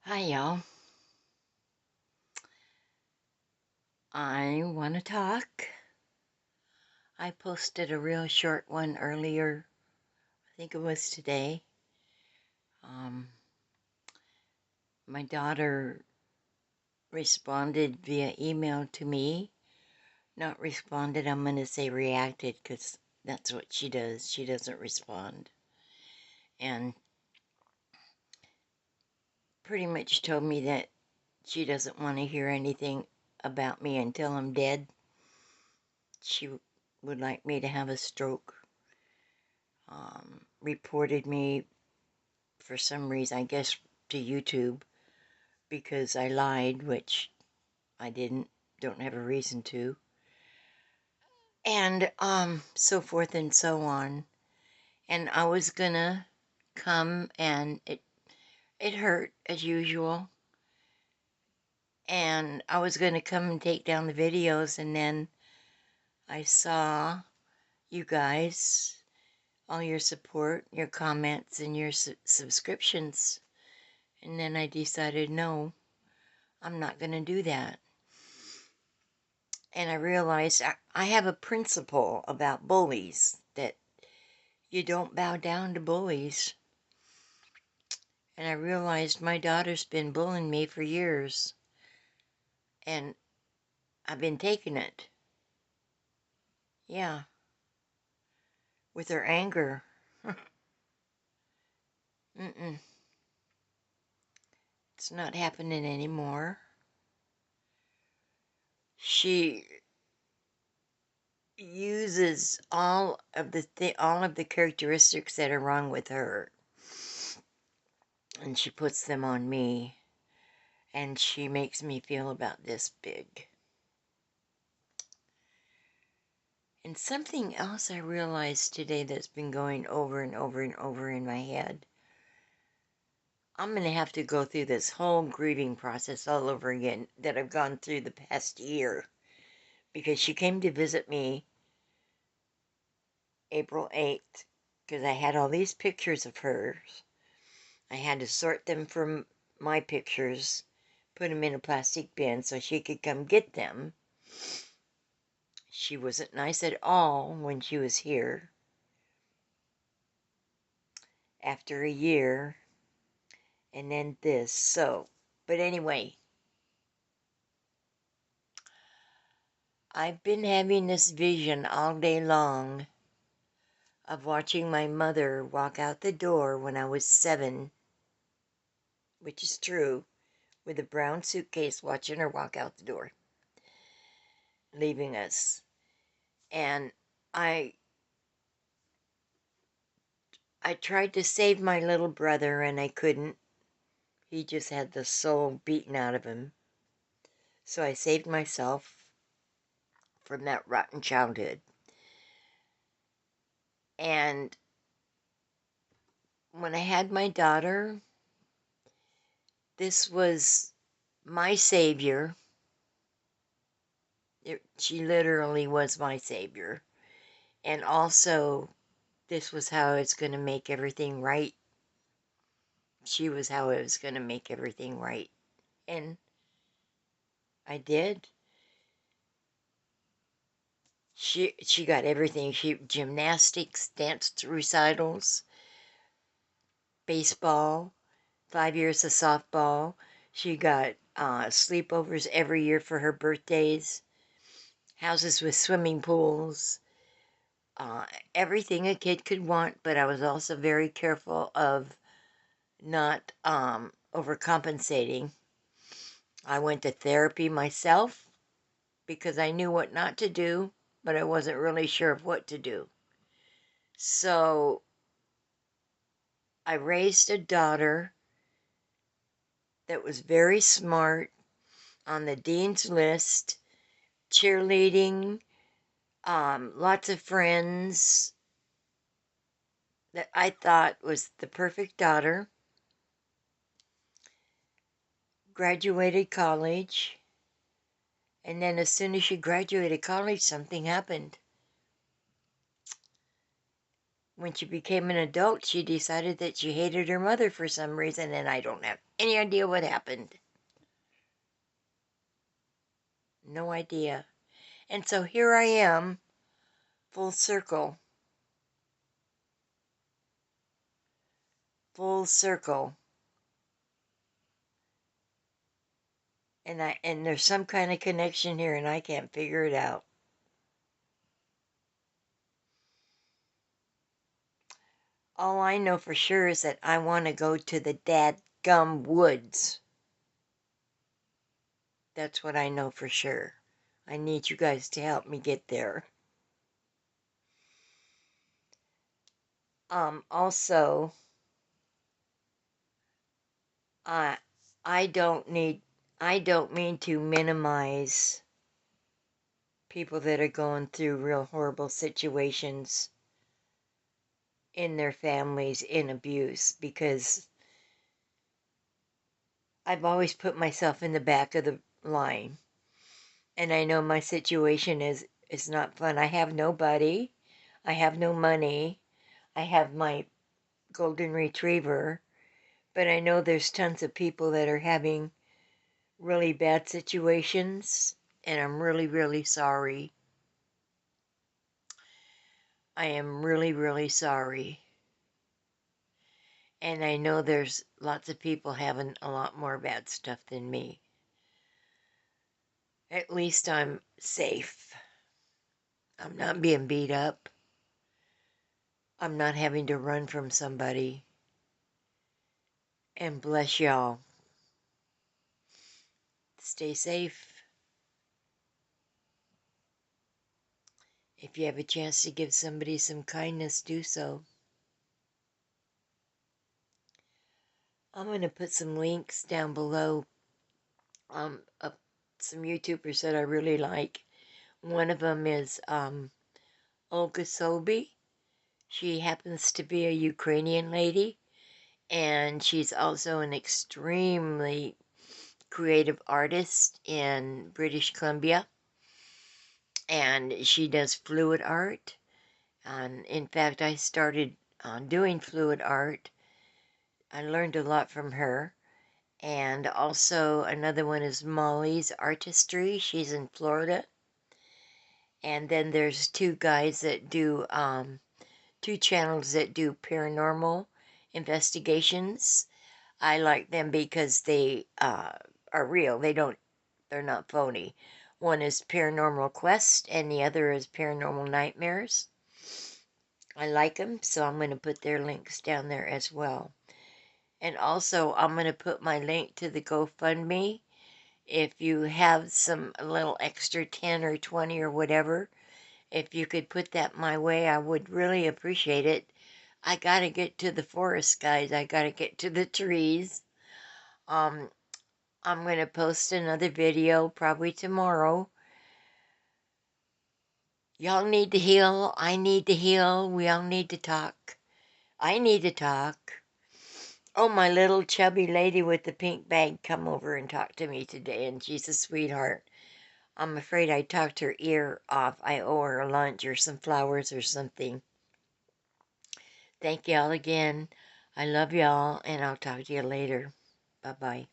Hi, y'all. I want to talk. I posted a real short one earlier. I think it was today. Um, my daughter responded via email to me. Not responded, I'm going to say reacted because that's what she does. She doesn't respond. And pretty much told me that she doesn't want to hear anything about me until I'm dead. She would like me to have a stroke. Reported me for some reason, I guess, to YouTube because I lied, which I didn't, don't have a reason to, and so forth and so on. And I was gonna come, and it hurt as usual, and I was gonna come and take down the videos, and then I saw you guys, all your support, your comments, and your subscriptions, and then I decided, no, I'm not gonna do that. And I realized I have a principle about bullies, that you don't bow down to bullies. And I realized my daughter's been bullying me for years, and I've been taking it. Yeah, with her anger. Mm-mm. It's not happening anymore. She uses all of the characteristics that are wrong with her, and she puts them on me, and she makes me feel about this big. And something else I realized today that's been going over and over and over in my head. I'm going to have to go through this whole grieving process all over again that I've gone through the past year, because she came to visit me April 8th, because I had all these pictures of hers. I had to sort them from my pictures, put them in a plastic bin so she could come get them. She wasn't nice at all when she was here. After a year, and then this, but anyway, I've been having this vision all day long of watching my mother walk out the door when I was 7, which is true, with a brown suitcase, watching her walk out the door, leaving us. And I tried to save my little brother, and I couldn't. He just had the soul beaten out of him. So I saved myself from that rotten childhood. And when I had my daughter, this was my savior. She literally was my savior. And also, this was how it's going to make everything right. She was how it was going to make everything right. And I did. She got everything. Gymnastics, dance recitals, baseball, 5 years of softball. She got sleepovers every year for her birthdays, houses with swimming pools, everything a kid could want, but I was also very careful of not overcompensating. I went to therapy myself because I knew what not to do, but I wasn't really sure of what to do. So I raised a daughter that was very smart, on the dean's list, cheerleading, lots of friends, that I thought was the perfect daughter. Graduated college, and then as soon as she graduated college, something happened. When she became an adult, she decided that she hated her mother for some reason, and I don't have any idea what happened. No idea. And so here I am, full circle. Full circle. And there's some kind of connection here, and I can't figure it out. All I know for sure is that I want to go to the dadgum woods. That's what I know for sure. I need you guys to help me get there. Also, I don't mean to minimize people that are going through real horrible situations in their families in abuse, because I've always put myself in the back of the line, and I know my situation is not fun. I have nobody, I have no money, I have my golden retriever, but I know there's tons of people that are having really bad situations, and I'm really, really sorry. I am really, really sorry. And I know there's lots of people having a lot more bad stuff than me. At least I'm safe. I'm not being beat up. I'm not having to run from somebody. And bless y'all. Stay safe. If you have a chance to give somebody some kindness, do so. I'm going to put some links down below of some YouTubers that I really like. One of them is Olga Sobi. She happens to be a Ukrainian lady, and she's also an extremely creative artist in British Columbia, and she does fluid art. And in fact, I started doing fluid art. I learned a lot from her. And also another one is Molly's Artistry. She's in Florida. And then there's two guys that do, two channels that do paranormal investigations. I like them because they are real. They're not phony. One is Paranormal Quest and the other is Paranormal Nightmares. I like them, so I'm going to put their links down there as well. And also, I'm going to put my link to the GoFundMe. If you have a little extra 10 or 20 or whatever, if you could put that my way, I would really appreciate it. I got to get to the forest, guys. I got to get to the trees. I'm going to post another video probably tomorrow. Y'all need to heal. I need to heal. We all need to talk. I need to talk. Oh, my little chubby lady with the pink bag come over and talked to me today, and she's a sweetheart. I'm afraid I talked her ear off. I owe her lunch or some flowers or something. Thank y'all again. I love y'all, and I'll talk to you later. Bye-bye.